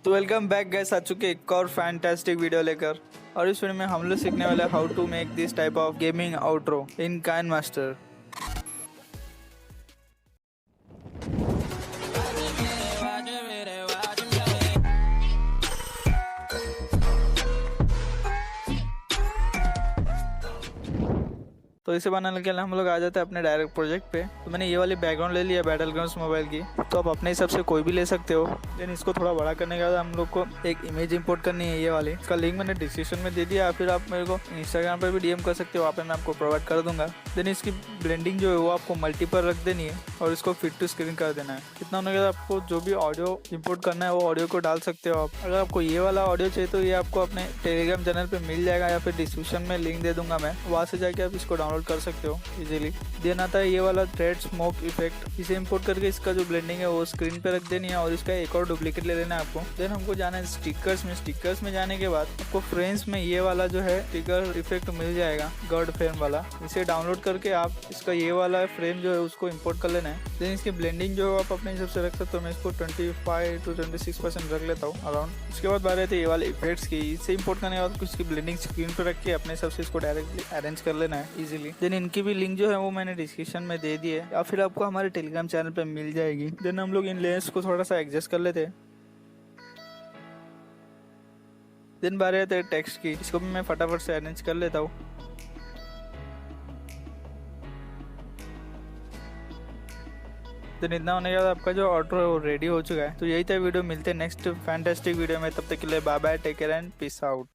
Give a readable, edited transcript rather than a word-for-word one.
तो welcome back guys, आ चुके एक और फैंटास्टिक वीडियो लेकर। और इस वीडियो में हम लोग सीखने वाले how to make this type of gaming outro in KineMaster. तो इसे बनाने के लिए हम लोग आ जाते हैं अपने डायरेक्ट प्रोजेक्ट पे। तो मैंने ये वाली बैकग्राउंड ले लिया बैटल ग्राउंड्स मोबाइल की। तो आप अपने हिसाब से कोई भी ले सकते हो। देन इसको थोड़ा बड़ा करने के बाद हम लोग को एक इमेज इंपोर्ट करनी है, ये वाली। इसका लिंक मैंने डिस्क्रिप्शन में दे दिया, फिर आप मेरे को इंस्टाग्राम पर भी डीएम कर सकते हो, वहाँ पे मैं आपको प्रोवाइड कर दूंगा। देन इसकी ब्लेंडिंग जो है वो आपको मल्टी पर रख देनी है और इसको फिट टू स्क्रीन कर देना है। इतना होने के बाद आपको जो भी ऑडियो इंपोर्ट करना है वो ऑडियो को डाल सकते हो आप। अगर आपको ये वाला ऑडियो चाहिए तो ये आपको अपने टेलीग्राम चैनल पे मिल जाएगा, या फिर डिस्क्रिप्शन में लिंक दे दूंगा मैं, वहाँ से जाके आप इसको डाउनलोड कर सकते हो इजीली। देन आता है ये वाला थ्रेड स्मोक इफेक्ट। इसे इंपोर्ट करके इसका जो ब्लेंडिंग है वो स्क्रीन पे रख देनी है और इसका एक और डुप्लीकेट ले लेना है आपको। देन हमको जाना है स्टिकर्स में। स्टिकर्स में जाने के बाद आपको फ्रेम्स में ये वाला जो है स्टिकर इफेक्ट मिल जाएगा, गॉड फ्रेम वाला। इसे डाउनलोड करके आप इसका ये वाला फ्रेम जो है उसको इंपोर्ट कर लेना है। देन इसकी ब्लेंडिंग जो है आप अपने हिसाब से रख सकते हो। मैं इसको 25 to 26% रख लेता हूँ अराउंड। उसके बाद बात है ये वाले इफेक्ट्स की। इसे इंपोर्ट करने के बाद इसकी ब्लेंडिंग स्क्रीन पर रख के अपने हिसाब से इसको डायरेक्टली अरेंज कर लेना है इजीली। देन इनकी भी लिंक जो है वो मैंने डिस्क्रिप्शन में दे दी है, या फिर आपको हमारे टेलीग्राम चैनल पे मिल जाएगी। देन हम लोग इन लेयर्स को थोड़ा सा एडजस्ट कर लेते हैं। देन बारे आते हैं टेक्स्ट की। इसको भी मैं फटाफट से अरेंज कर लेता हूँ। देन इतना होने के बाद आपका जो आउटरो है वो रेडी हो चुका है। तो यही था वीडियो, मिलते हैं नेक्स्ट फैंटास्टिक वीडियो में। तब तक के लिए bye bye, take care and peace out.